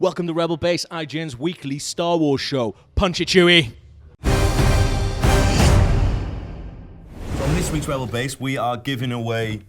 Welcome to Rebel Base, IGN's weekly Star Wars show. Punch it, Chewie! On this week's Rebel Base, we are giving away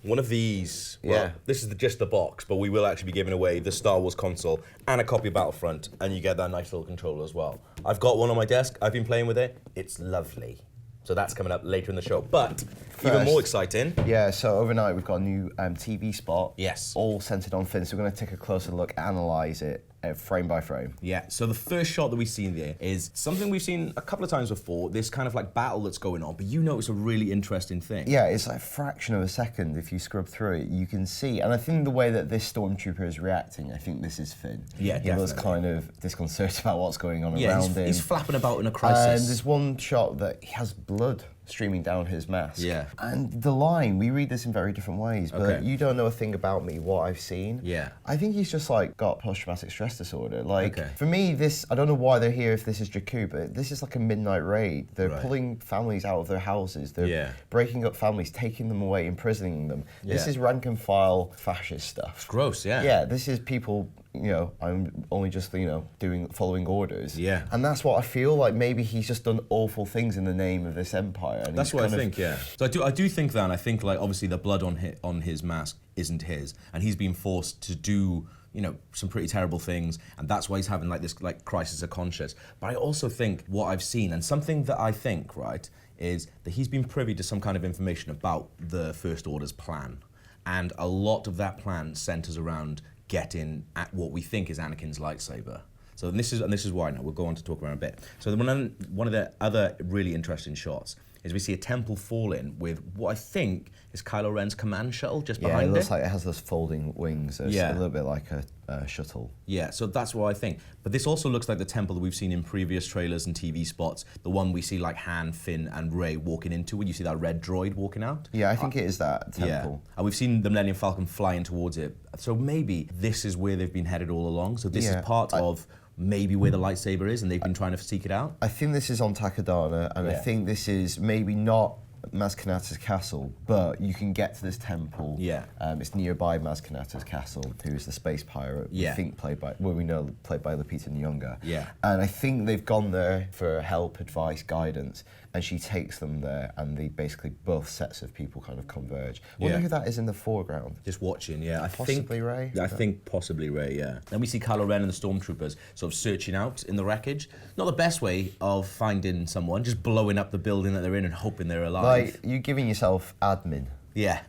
one of these. Well, this is just the box, but we will actually be giving away the Star Wars console and a copy of Battlefront, and you get that nice little controller as well. I've got one on my desk. I've been playing with it. It's lovely. So that's coming up later in the show. But even more exciting. Yeah, so overnight we've got a new TV spot. Yes. All centered on Finn. So we're going to take a closer look, analyze it frame by frame. Yeah, so the first shot that we see there is something we've seen a couple of times before, this kind of like battle that's going on, but you know it's a really interesting thing. Yeah, it's like a fraction of a second if you scrub through it, you can see, and I think the way that this stormtrooper is reacting, I think this is Finn. Yeah, he was kind of disconcerted about what's going on around him. He's flapping about in a crisis. And there's one shot that he has blood streaming down his mask. Yeah. And the line, we read this in very different ways, but you don't know a thing about me, what I've seen. Yeah. I think he's just like got post-traumatic stress disorder. Like, for me, this, I don't know why they're here if this is Jakku, but this is like a midnight raid. They're pulling families out of their houses. They're breaking up families, taking them away, imprisoning them. This is rank and file fascist stuff. It's gross, yeah. Yeah, this is people, you know, I'm only just, you know, following orders. Yeah. And that's what I feel like. Maybe he's just done awful things in the name of this empire. And that's what I think, yeah. So I do think that, and I think like obviously the blood on his mask isn't his, and he's been forced to do, you know, some pretty terrible things, and that's why he's having like this like crisis of conscience. But I also think what I've seen, and something that I think, right, is that he's been privy to some kind of information about the First Order's plan, and a lot of that plan centers around getting at what we think is Anakin's lightsaber. So this is why now we'll go on to talk about it in a bit. So one of the other really interesting shots is we see a temple fall in with what I think is Kylo Ren's command shuttle just behind it. Yeah, it looks like it has those folding wings. It's a little bit like a shuttle. Yeah, so that's what I think. But this also looks like the temple that we've seen in previous trailers and TV spots. The one we see like Han, Finn, and Rey walking into when you see that red droid walking out. Yeah, I think it is that temple. Yeah. And we've seen the Millennium Falcon flying towards it. So maybe this is where they've been headed all along. So this is part of maybe where the lightsaber is, and they've been trying to seek it out. I think this is on Takodana, and I think this is maybe not Maz Kanata's castle, but you can get to this temple. Yeah. It's nearby Maz Kanata's castle, who is the space pirate. Yeah. I think played by Lupita Nyong'o. Yeah. And I think they've gone there for help, advice, guidance, and she takes them there, and they basically both sets of people kind of converge. I wonder who that is in the foreground. Just watching, yeah. Possibly Rey? I think possibly Rey, yeah. Then we see Kylo Ren and the stormtroopers sort of searching out in the wreckage. Not the best way of finding someone, just blowing up the building that they're in and hoping they're alive. Like, you giving yourself admin. Yeah.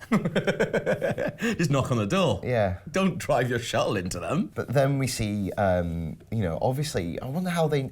Just knock on the door. Yeah. Don't drive your shuttle into them. But then we see, you know, obviously, I wonder how they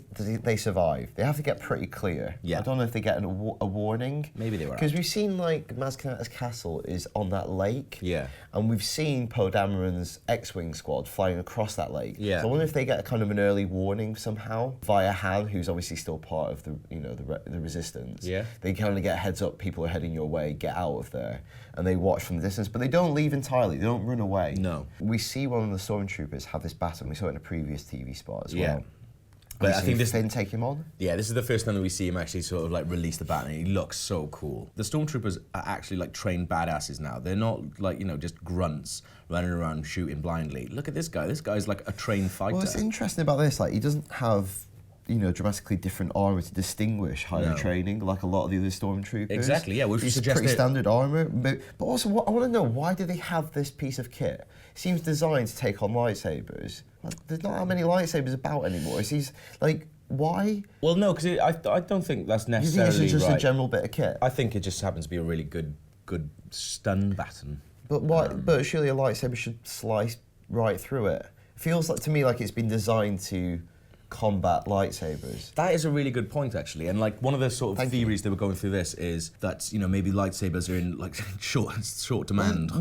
survive. They have to get pretty clear. Yeah. I don't know if they get a warning. Maybe they were. Because we've seen, like, Maz Kanata's castle is on that lake. Yeah. And we've seen Poe Dameron's X-Wing squad flying across that lake. Yeah. So I wonder if they get a kind of an early warning somehow via Han, who's obviously still part of the, you know, the resistance. Yeah. They kind of get a heads up, people are heading your way, get out of there. And they watch from the distance, but they don't leave entirely. They don't run away. No. We see one of the stormtroopers have this battle. We saw it in a previous TV spot as well. Yeah. But I think Finn take him on. Yeah, this is the first time that we see him actually sort of like release the baton, and he looks so cool. The stormtroopers are actually like trained badasses now. They're not like, you know, just grunts running around shooting blindly. Look at this guy. This guy's like a trained fighter. Well, what's interesting about this, like, he doesn't have, you know, dramatically different armour to distinguish higher training, like a lot of the other stormtroopers. Exactly, yeah. It's pretty standard armour. But also, I want to know, why do they have this piece of kit? It seems designed to take on lightsabers. Like, there's not that many lightsabers about anymore. It's these, like, why? Well, no, because I don't think that's necessarily You think it's just a general bit of kit? I think it just happens to be a really good stun baton. But why? But surely a lightsaber should slice right through it. It feels like, to me, like it's been designed to combat lightsabers. That is a really good point, actually. And like one of the sort of theories that were going through this is that, you know, maybe lightsabers are in like short demand,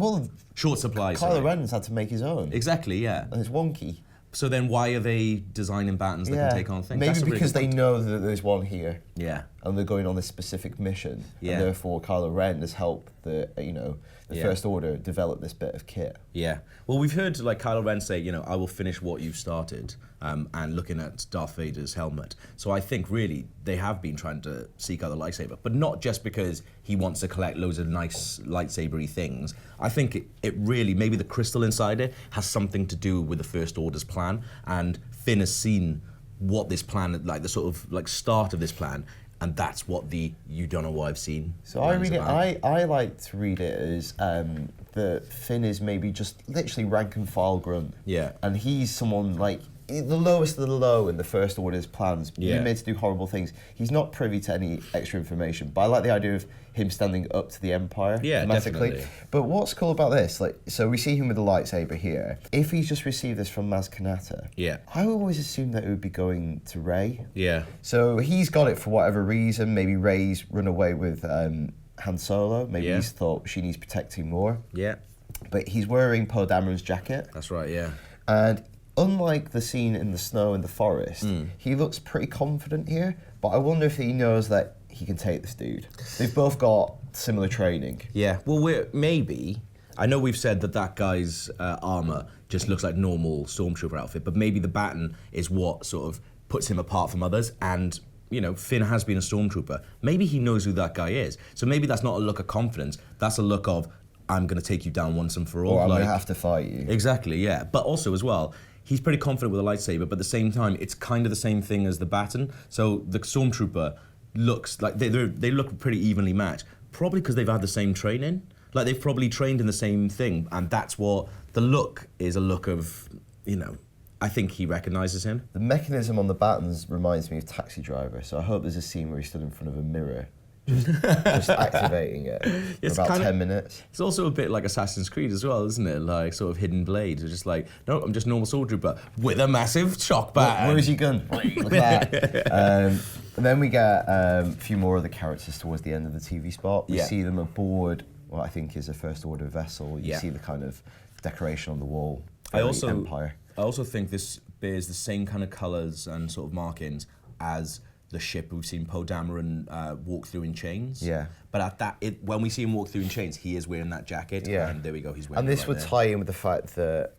short supply. Kylo Ren's had to make his own. Exactly, yeah. And it's wonky. So then why are they designing batons that can take on things? Maybe because they know that there's one here. Yeah. and they're going on this specific mission, and therefore Kylo Ren has helped the First Order develop this bit of kit. Yeah. Well, we've heard like Kylo Ren say, I will finish what you've started, and looking at Darth Vader's helmet. So I think really they have been trying to seek out the lightsaber, but not just because he wants to collect loads of nice lightsabery things. I think it really, maybe the crystal inside it has something to do with the First Order's plan, and Finn has seen what this plan, like the sort of like start of this plan, and that's what the "you don't know what I've seen." So I read it. I like to read it as that Finn is maybe just literally rank and file grunt. Yeah. And he's someone like the lowest of the low in the First Order's plans. Yeah. He's made to do horrible things. He's not privy to any extra information. But I like the idea of him standing up to the Empire. Yeah, definitely. But what's cool about this, like, so we see him with the lightsaber here. If he's just received this from Maz Kanata, I always assumed that it would be going to Rey. Yeah. So he's got it for whatever reason. Maybe Rey's run away with Han Solo. Maybe he's thought she needs protecting more. Yeah. But he's wearing Poe Dameron's jacket. That's right, yeah. And unlike the scene in the snow in the forest, he looks pretty confident here. But I wonder if he knows that he can take this dude. They've both got similar training. Yeah, well, maybe. I know we've said that guy's armor just looks like normal stormtrooper outfit, but maybe the baton is what sort of puts him apart from others. And Finn has been a stormtrooper. Maybe he knows who that guy is. So maybe that's not a look of confidence. That's a look of, I'm going to take you down once and for all. Or I'm going to have to fight you. Exactly, yeah. But also as well, he's pretty confident with a lightsaber, but at the same time, it's kind of the same thing as the baton. So the stormtrooper looks like they look pretty evenly matched, probably because they've had the same training. Like they've probably trained in the same thing, and that's what the look is, a look of, I think he recognises him. The mechanism on the batons reminds me of Taxi Driver, so I hope there's a scene where he stood in front of a mirror, just activating it for about 10 minutes. It's also a bit like Assassin's Creed as well, isn't it? Like sort of hidden blades. It's just like, no, I'm just a normal stormtrooper with a massive shock baton. Where's your gun? Look at that. And then we get a few more of the characters towards the end of the TV spot. We see them aboard what I think is a First Order vessel. You see the kind of decoration on the wall. Empire. I also think this bears the same kind of colours and sort of markings as the ship we've seen Poe Dameron walk through in chains. Yeah. But when we see him walk through in chains, he is wearing that jacket. Yeah. And there we go, he's wearing it. And this would there. tie in with the fact that,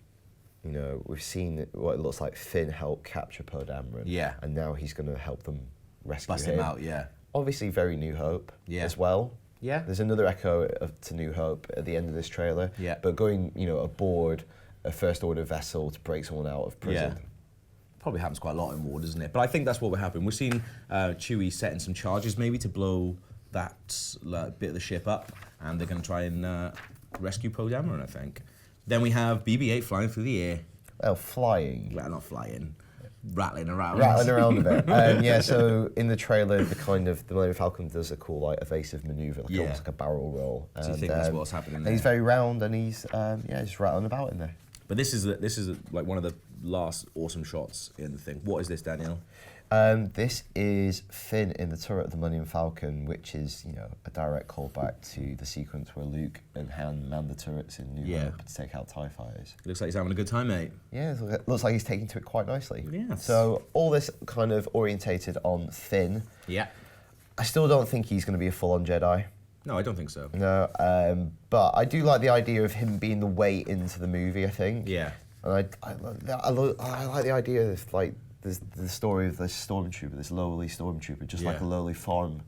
we've seen what it looks like Finn helped capture Poe Dameron. Yeah. And now he's going to help them rescue Bust him out, yeah. Obviously, very New Hope as well. Yeah. There's another echo to New Hope at the end of this trailer. Yeah. But going, aboard a First Order vessel to break someone out of prison. Yeah. Probably happens quite a lot in war, doesn't it? But I think that's what will happen. We're seeing Chewie setting some charges maybe to blow that bit of the ship up, and they're going to try and rescue Poe Dameron, I think. Then we have BB-8 flying through the air. Well, flying. Well, not flying. Rattling around. Rattling around a bit. So in the trailer, the Millennium Falcon does a cool, evasive maneuver, almost like a barrel roll. So you think that's what's happening there? And he's very round, and he's just rattling about in there. But this is like one of the last awesome shots in the thing. What is this, Daniel? This is Finn in the turret of the Millennium Falcon, which is a direct callback to the sequence where Luke and Han man the turrets in New Hope to take out TIE fighters. Looks like he's having a good time, mate. Yeah, it looks like he's taking to it quite nicely. Yeah. So all this kind of orientated on Finn. Yeah. I still don't think he's going to be a full-on Jedi. No, I don't think so. No, but I do like the idea of him being the way into the movie, I think. Yeah. And I like the idea of, the story of this stormtrooper, this lowly stormtrooper, just like a lowly farm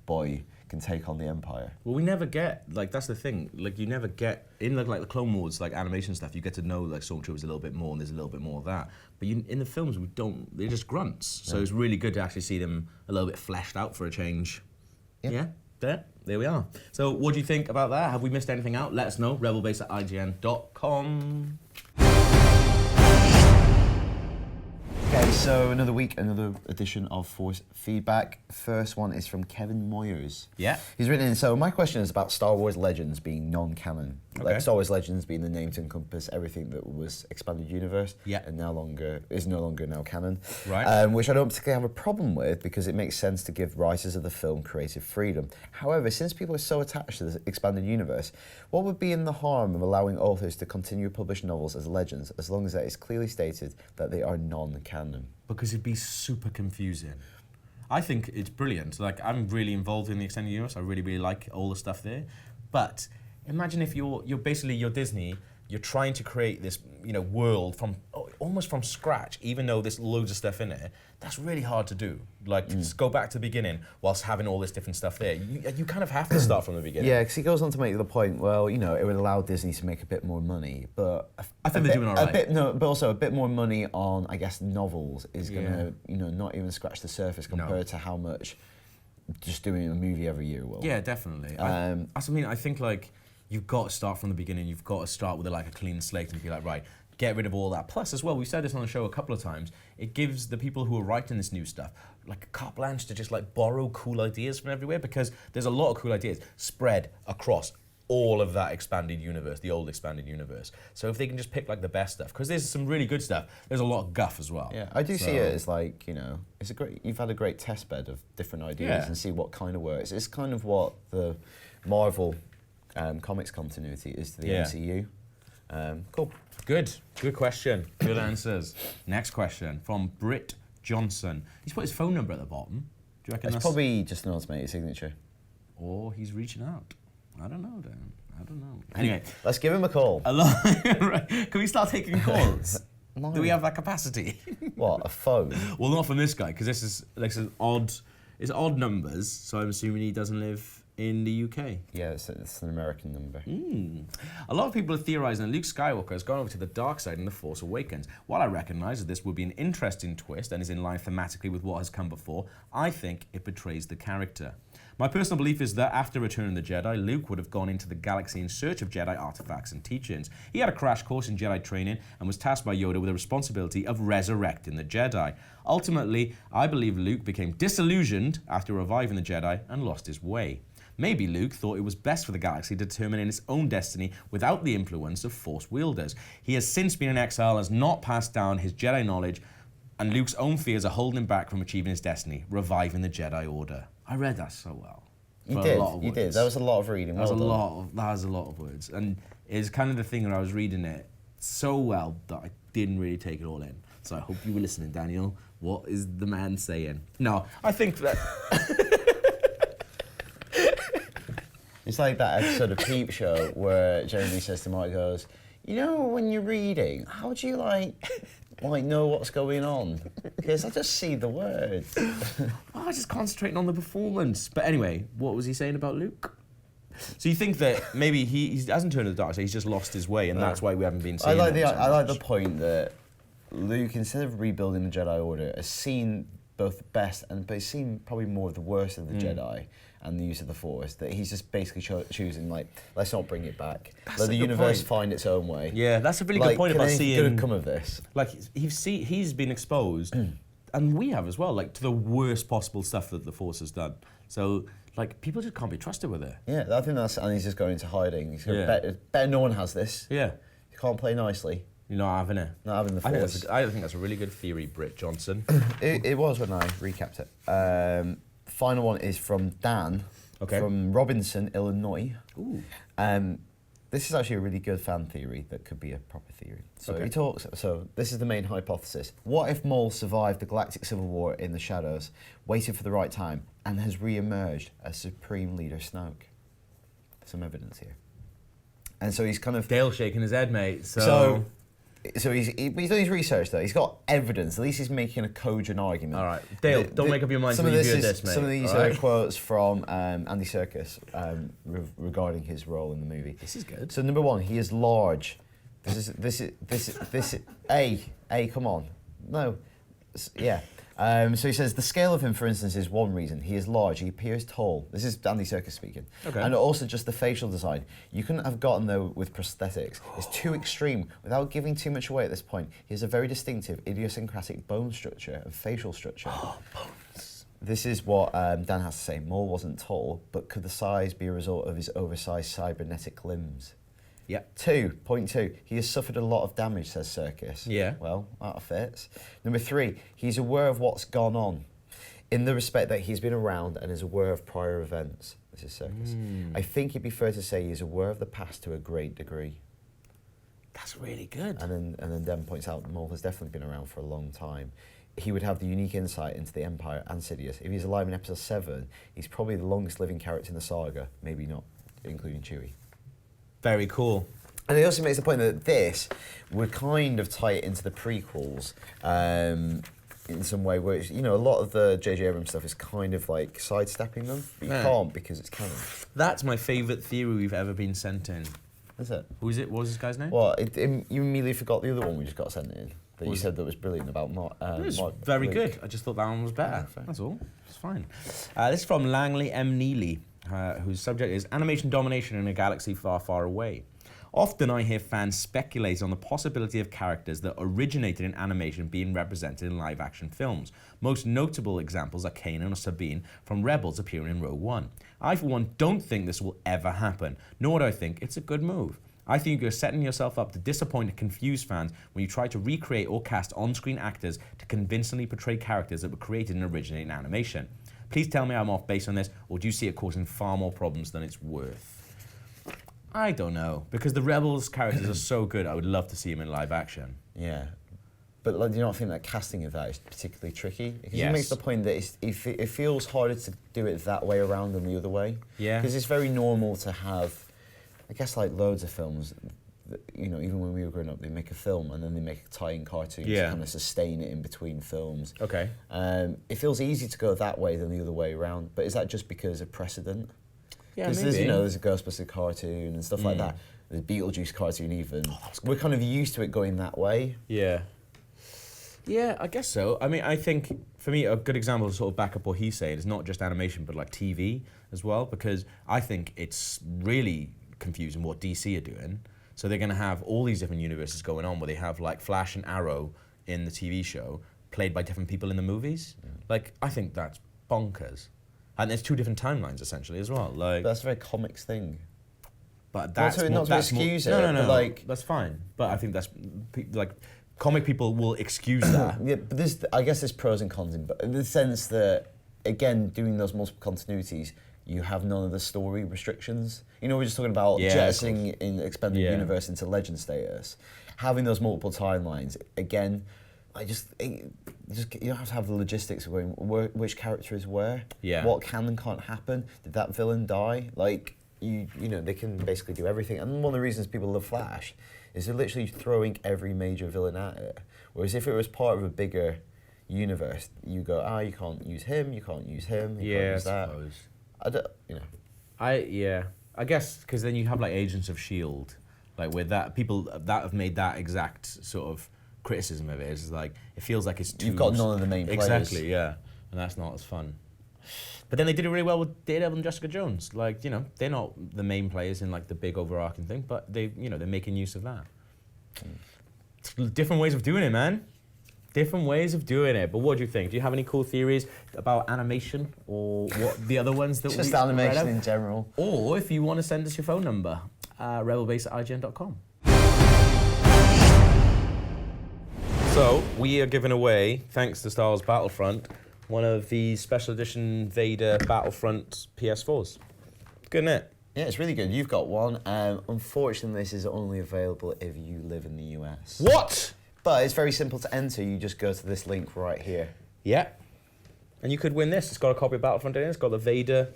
boy can take on the Empire. Well, we never get, that's the thing, you never get, in the Clone Wars, animation stuff, you get to know, stormtroopers a little bit more, and there's a little bit more of that. But in the films, they're just grunts. So it's really good to actually see them a little bit fleshed out for a change. Yeah. There we are. So what do you think about that? Have we missed anything out? Let us know. rebelbase@ign.com. Okay, so another week, another edition of Force Feedback. First one is from Kevin Moyers. Yeah. He's written in, so my question is about Star Wars Legends being non-canon. Okay. Star Wars Legends being the name to encompass everything that was expanded universe and is no longer now canon. Right. Which I don't particularly have a problem with because it makes sense to give writers of the film creative freedom. However, since people are so attached to the expanded universe, what would be in the harm of allowing authors to continue to publish novels as legends as long as it is clearly stated that they are non-canon? Because it'd be super confusing. I think it's brilliant. Like, I'm really involved in the extended universe. I really, really like all the stuff there. But imagine if you're Disney, you're trying to create this, world from almost from scratch, even though there's loads of stuff in it. That's really hard to do. Like, just go back to the beginning whilst having all this different stuff there. You kind of have to start from the beginning. Yeah, because he goes on to make the point, well, it would allow Disney to make a bit more money, but I think they're doing all right. But also a bit more money on, I guess, novels is going to, not even scratch the surface compared to how much just doing a movie every year will. Yeah, definitely. I think like you've got to start from the beginning. You've got to start with a clean slate and be like, right, get rid of all that. Plus, as well, we've said this on the show a couple of times, it gives the people who are writing this new stuff like a carte blanche to just borrow cool ideas from everywhere, because there's a lot of cool ideas spread across all of that expanded universe, the old expanded universe. So if they can just pick the best stuff, because there's some really good stuff, there's a lot of guff as well. Yeah, I do see it as you've had a great test bed of different ideas and see what kind of works. It's kind of what the Marvel comics continuity is to the MCU. Cool. Good question. Good answers. Next question from Britt Johnson. He's put his phone number at the bottom. Do you reckon it's probably just an automated signature? Or he's reaching out. I don't know, Dan. I don't know. Anyway. Let's give him a call. Right. Can we start taking calls? No. Do we have that capacity? What, a phone? Well, not from this guy, because this is odd. It's odd numbers, so I'm assuming he doesn't live in the UK. Yeah, it's an American number. A lot of people are theorising that Luke Skywalker has gone over to the dark side in The Force Awakens. While I recognise that this would be an interesting twist and is in line thematically with what has come before, I think it betrays the character. My personal belief is that after Return of the Jedi, Luke would have gone into the galaxy in search of Jedi artifacts and teachings. He had a crash course in Jedi training and was tasked by Yoda with the responsibility of resurrecting the Jedi. Ultimately, I believe Luke became disillusioned after reviving the Jedi and lost his way. Maybe Luke thought it was best for the galaxy to determine its own destiny without the influence of Force wielders. He has since been in exile and has not passed down his Jedi knowledge, and Luke's own fears are holding him back from achieving his destiny, reviving the Jedi Order. I read that so well. You did. That was a lot of reading. That was a lot of words. And it's kind of the thing where I was reading it so well that I didn't really take it all in. So I hope you were listening, Daniel. What is the man saying? No, I think that... It's like that episode of Peep Show where Jeremy says to Mike, goes, when you're reading, how do you know what's going on? Because I just see the words. I was just concentrating on the performance. But anyway, what was he saying about Luke? So you think that maybe he hasn't turned to the dark side, he's just lost his way, and that's why we haven't been seeing him so I like the point that Luke, instead of rebuilding the Jedi Order, has seen both the best but he's seen probably more of the worst of the Jedi and the use of the Force, that he's just basically choosing, let's not bring it back. Let the universe find its own way. Yeah, that's a really good point about seeing... Good come of this. He's been exposed, and we have as well, to the worst possible stuff that the Force has done. So, people just can't be trusted with it. Yeah, I think and he's just going into hiding. He's going, better no one has this. Yeah. You can't play nicely. You're not having it. Not having the Force. I think that's a really good theory, Britt Johnson. It was when I recapped it. Final one is from Dan, from Robinson, Illinois. Ooh. This is actually a really good fan theory that could be a proper theory. So he talks. So this is the main hypothesis. What if Maul survived the Galactic Civil War in the shadows, waited for the right time, and has re-emerged as Supreme Leader Snoke? Some evidence here. And so he's kind of... Dale's shaking his head, mate. So he's done his research though. He's got evidence. At least he's making a cogent argument. All right, Dale, don't make up your mind until you hear this, mate. Some of these are quotes from Andy Serkis regarding his role in the movie. This is good. So number one, he is large. This is come on, no, yeah. So he says the scale of him, for instance, is one reason. He is large. He appears tall. This is Andy Serkis speaking. Okay. And also just the facial design. You couldn't have gotten there with prosthetics. It's too extreme. Without giving too much away at this point, he has a very distinctive, idiosyncratic bone structure and facial structure. Oh, bones. This is what Dan has to say. Maul wasn't tall, but could the size be a result of his oversized cybernetic limbs? Yep. 2.2, he has suffered a lot of damage, says Serkis. Yeah. Well, that fits. Number 3, he's aware of what's gone on, in the respect that he's been around and is aware of prior events. This is Serkis. I think it'd be fair to say he's aware of the past to a great degree. That's really good. And then Dan points out Maul has definitely been around for a long time. he would have the unique insight into the Empire and Sidious. If he's alive in episode 7, he's probably the longest living character in the saga, maybe not, including Chewie. Very cool. And it also makes the point that this would kind of tie it into the prequels in some way, where it's, a lot of the J.J. Abrams stuff is kind of like sidestepping them, but you can't because it's canon. That's my favourite theory we've ever been sent in. Is it? Who is it? What was this guy's name? Well, you immediately forgot the other one we just got sent in. That you said that was brilliant about Mark. It was very good. I just thought that one was better. That's all. It's fine. This is from Langley M. Neely, whose subject is animation domination in a galaxy far, far away. Often I hear fans speculate on the possibility of characters that originated in animation being represented in live-action films. Most notable examples are Kanan or Sabine from Rebels appearing in Rogue One. I, for one, don't think this will ever happen, nor do I think it's a good move. I think you're setting yourself up to disappoint and confuse fans when you try to recreate or cast on-screen actors to convincingly portray characters that were created and originated in animation. Please tell me I'm off base on this, or do you see it causing far more problems than it's worth? I don't know, because the Rebels characters are so good, I would love to see them in live action. Yeah. But do you not think that casting of that is particularly tricky? Because Yes. it makes the point that it feels harder to do it that way around than the other way. Yeah. Because it's very normal to have, I guess, like loads of films, that, even when we were growing up, they make a film and then they make a tie-in cartoon to kind of sustain it in between films. Okay. It feels easy to go that way than the other way around, but is that just because of precedent? Yeah, Because maybe. there's a Ghostbusters cartoon and stuff like that. There's Beetlejuice cartoon even. We're kind of used to it going that way. Yeah. Yeah, I guess so. I mean, I think, for me, a good example to sort of back up what he's saying is not just animation, but like TV as well, because I think it's really confusing what DC are doing. So they're going to have all these different universes going on where they have like Flash and Arrow in the TV show played by different people in the movies. Like, I think that's bonkers. And there's two different timelines essentially as well. Like, But that's a very comics thing. but that's not to excuse it. No, but like, that's fine. But I think that's like comic people will excuse that. yeah, but I guess there's pros and cons in the sense that, again, doing those multiple continuities, you have none of the story restrictions. We're just talking about jettisoning in expanding the universe into legend status. Having those multiple timelines, again, you don't have to have the logistics of going, which character is where, what can and can't happen, did that villain die? Like, they can basically do everything. And one of the reasons people love Flash is they're literally throwing every major villain at it. Whereas if it was part of a bigger universe, you go, you can't use him, you can't use him, you can't use that. I suppose. I guess because then you have like Agents of S.H.I.E.L.D., like with that, people that have made that exact sort of criticism of it is like, it feels like it's too... You've got none of the main players. Exactly, yeah. And that's not as fun. But then they did it really well with Daredevil and Jessica Jones. Like, they're not the main players in like the big overarching thing, but they're making use of that. Different ways of doing it, man. Different ways of doing it. But what do you think? Do you have any cool theories about animation or what the other ones that just animation in general? Or if you want to send us your phone number, rebelbase@ign.com. So we are giving away, thanks to Star Wars Battlefront, one of the special edition Vader Battlefront PS4s. Good, isn't it? Yeah, it's really good. You've got one. Unfortunately, this is only available if you live in the US. What? But it's very simple to enter. You just go to this link right here. Yeah. And you could win this. It's got a copy of Battlefront in it. It's got the Vader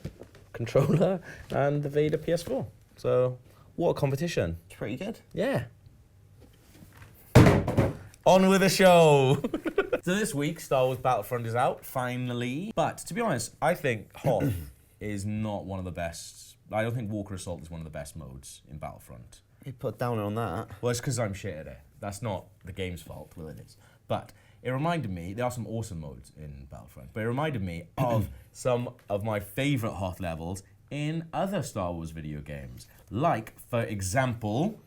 controller and the Vader PS4. So, what a competition. It's pretty good. Yeah. On with the show. So this week, Star Wars Battlefront is out, finally. But to be honest, I think Hoth is not one of the best. I don't think Walker Assault is one of the best modes in Battlefront. You put down on that. Well, it's because I'm shit at it. That's not the game's fault. Well, it is. But it reminded me, there are some awesome modes in Battlefront, but it reminded me of some of my favourite Hoth levels in other Star Wars video games. Like, for example,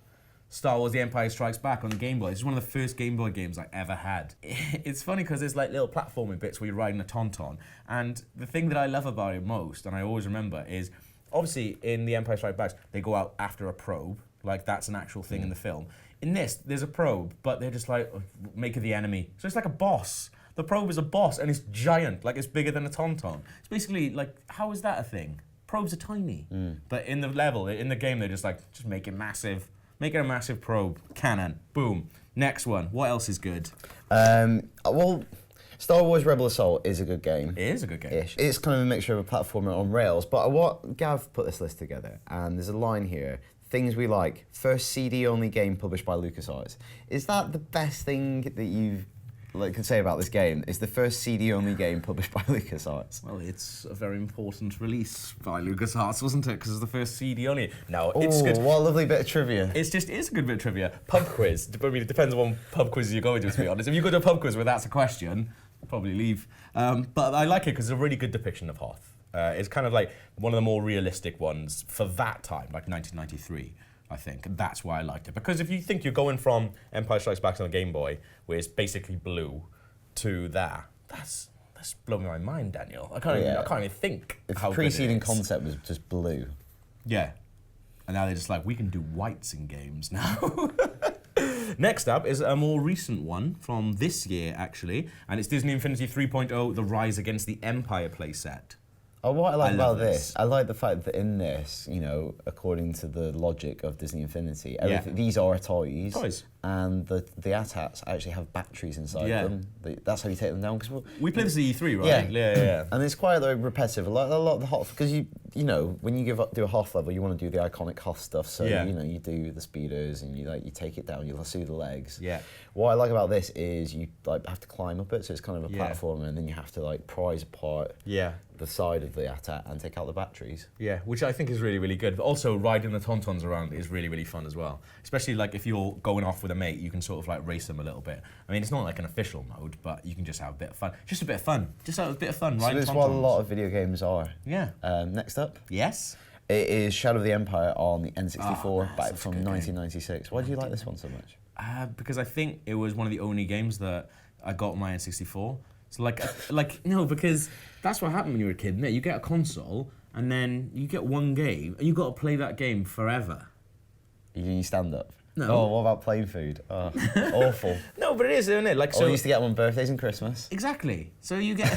Star Wars The Empire Strikes Back on the Game Boy. This is one of the first Game Boy games I ever had. It's funny because there's like little platforming bits where you're riding a Tauntaun. And the thing that I love about it most, and I always remember, is obviously in The Empire Strikes Back, they go out after a probe. Like, that's an actual thing in the film. In this, there's a probe, but they're just like, make it the enemy. So it's like a boss. The probe is a boss, and it's giant. Like, it's bigger than a Tauntaun. It's basically like, how is that a thing? Probes are tiny. But in the level, in the game, they're just like, just make it massive. Make it a massive probe. Cannon. Boom. Next one. What else is good? Well, Star Wars Rebel Assault is a good game. It is a good game. Ish. It's kind of a mixture of a platformer on rails, but Gav put this list together, and there's a line here, things we like, first CD-only game published by LucasArts. Is that the best thing that you could say about this game? Is the first CD-only game published by LucasArts? Well, it's a very important release by LucasArts, wasn't it? Because it's the first CD-only. No, it's good. What a lovely bit of trivia. It's a good bit of trivia. Pub quiz. I mean, it depends on what pub quiz you're going to be honest. If you go to a pub quiz where that's a question, I'll probably leave. But I like it because it's a really good depiction of Hoth. It's kind of like one of the more realistic ones for that time, like 1993, I think. And that's why I liked it. Because if you think you're going from Empire Strikes Back on the Game Boy, where it's basically blue, to that's blowing my mind, Daniel. I can't even think how good it is. The preceding concept was just blue. Yeah. And now they're just like, we can do whites in games now. Next up is a more recent one from this year, actually, and it's Disney Infinity 3.0, The Rise Against the Empire playset. Oh, what I like about this, I like the fact that in this, you know, according to the logic of Disney Infinity, these are toys. And the AT-ATs actually have batteries inside them. That's how you take them down. Cause we played this at E3, right? Yeah. And it's quite repetitive. Like a lot of the Hoth, because you know, when you do a Hoth level, you want to do the iconic Hoth stuff. So you know, you do the speeders and you take it down. You lasso the legs. Yeah. What I like about this is you have to climb up it, so it's kind of a platform, and then you have to prise apart the side of the AT-AT and take out the batteries. Yeah, which I think is really, really good. But also riding the Tauntauns around is really, really fun as well. Especially if you're going off with a mate, you can sort of race them a little bit. I mean, it's not like an official mode, but you can just have a bit of fun. Just a bit of fun. Just have a bit of fun riding Tauntauns. So that's what a lot of video games are. Yeah. Next up. Yes. It is Shadow of the Empire on the N64, back from 1996. Why do you like this one so much? Because I think it was one of the only games that I got on my N64. So no, because that's what happened when you were a kid, isn't it? You get a console, and then you get one game, and you got to play that game forever. You stand up? No. Oh, what about plain food? Oh, awful. No, but it is, isn't it? So you used to get them on birthdays and Christmas. Exactly. So you get...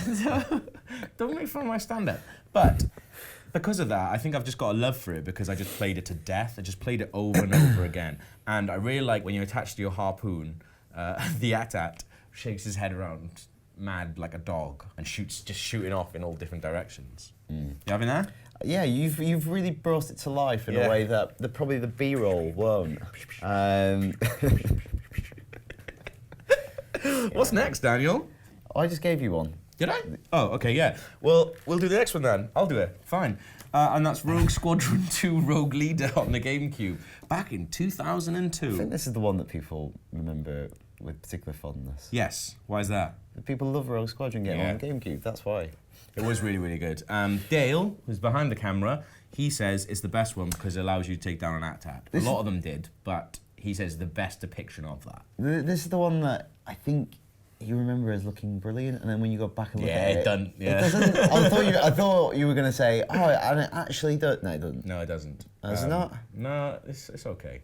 Don't make fun of my stand-up. But because of that, I think I've just got a love for it because I just played it to death. I just played it over and over again. And I really like when you're attached to your harpoon, the AT-AT shakes his head around mad like a dog and just shooting off in all different directions. You having that? Yeah, you've really brought it to life in a way that probably the B-roll won't. What's next, Daniel? I just gave you one. Did I? Oh, okay, yeah. Well, we'll do the next one then. I'll do it. Fine. And that's Rogue Squadron 2 Rogue Leader on the GameCube back in 2002. I think this is the one that people remember with particular fondness. Yes. Why is that? People love Rogue Squadron game on the GameCube, that's why. It was really, really good. Dale, who's behind the camera, he says it's the best one because it allows you to take down an AT-AT. A lot of them did, but he says the best depiction of that. This is the one that I think you remember as looking brilliant, and then when you go back and look at it, it doesn't. Yeah. It doesn't. I thought you were going to say, and it actually does. No, it doesn't. No, it doesn't. Does it not? No, it's okay.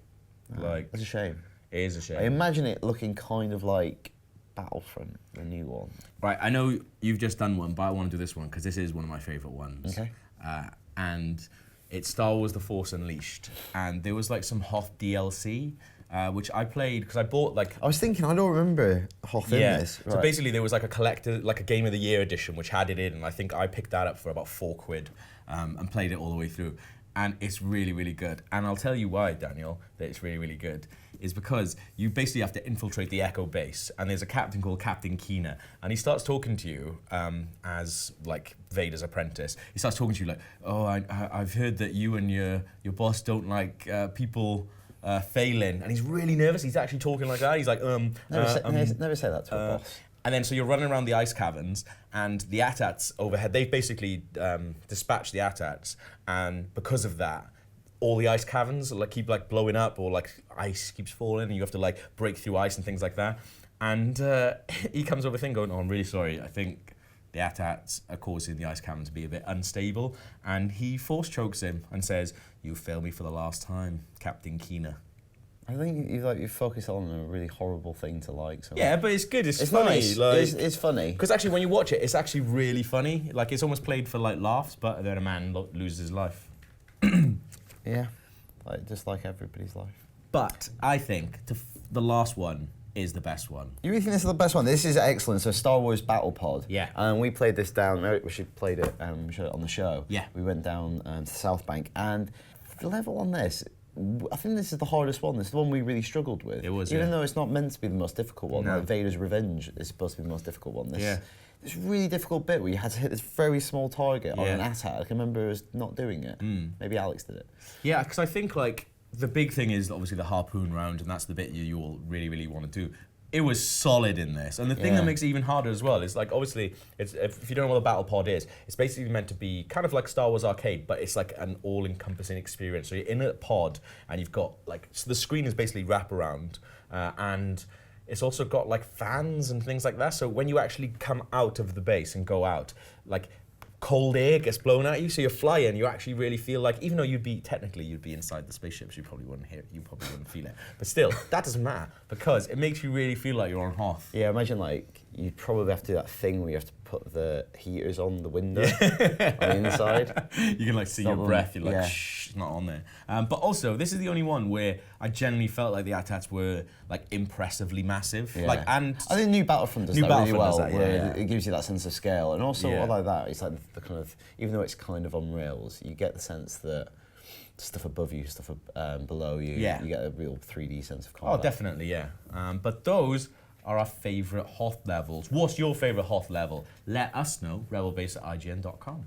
It's a shame. It is a shame. I imagine it looking kind of like Battlefront, the new one. Right, I know you've just done one, but I want to do this one because this is one of my favourite ones. Okay. And it's Star Wars: The Force Unleashed, and there was some Hoth DLC, which I played because I bought I was thinking, I don't remember Hoth in this. Right. So basically, there was a collector, a Game of the Year edition, which had it in, and I think I picked that up for about £4, and played it all the way through. And it's really, really good. And I'll tell you why, Daniel, that it's really, really good, is because you basically have to infiltrate the Echo base, and there's a captain called Captain Keener, and he starts talking to you as Vader's apprentice. He starts talking to you oh, I've heard that you and your boss don't like people failing, and he's really nervous. He's actually talking like that. He's like, never say that to a boss. And then so you're running around the ice caverns, and the AT-ATs overhead, they've basically dispatched the AT-ATs, and because of that, all the ice caverns keep blowing up, or ice keeps falling, and you have to break through ice and things like that. And he comes over going, oh, I'm really sorry, I think the AT-ATs are causing the ice cavern to be a bit unstable, and he force chokes him and says, you failed me for the last time, Captain Keener. I think you focus on a really horrible thing to like. So yeah, but it's good. It's funny. Nice. It's funny. Because actually, when you watch it, it's actually really funny. It's almost played for laughs, but then a man loses his life. Yeah, just like everybody's life. But I think the last one is the best one. You really think this is the best one? This is excellent. So Star Wars Battle Pod. Yeah. And we played this down. We should played it. We showed it on the show. Yeah. We went down to South Bank, and the level on this, I think this is the hardest one. This is the one we really struggled with. It was, even though it's not meant to be the most difficult one. No. Like Vader's Revenge is supposed to be the most difficult one. Yeah. This really difficult bit where you had to hit this very small target on an attack. I can remember us not doing it. Maybe Alex did it. Yeah, because I think like the big thing is obviously the harpoon round, and that's the bit you all really, really want to do. It was solid in this, and the thing that makes it even harder as well is like obviously it's, if you don't know what a battle pod is, it's basically meant to be kind of like Star Wars Arcade, but it's like an all-encompassing experience. So you're in a pod, and you've got like so the screen is basically wraparound, and it's also got like fans and things like that. So when you actually come out of the base and go out, like cold air gets blown at you, so you're flying. You actually really feel like, even though you'd be inside the spaceships, you probably wouldn't hear it, you probably wouldn't feel it. But still, that doesn't matter because it makes you really feel like you're on Hoth. Yeah, imagine like you'd probably have to do that thing where you have to put the heaters on the window on the inside. You can like see your breath. You're like, shh, it's not on there. But also, this is the only one where I genuinely felt like the AT-ATs were like impressively massive. Yeah. Like, and I think New Battlefront does New that Battlefront really well. does that, where it gives you that sense of scale, and also Yeah. what I like that it's like the kind of, even though it's kind of on rails, you get the sense that stuff above you, stuff below you, you get a real 3D sense of combat. Oh, definitely, yeah. But those are our favourite Hoth levels. What's your favourite Hoth level? Let us know, rebelbase@ign.com.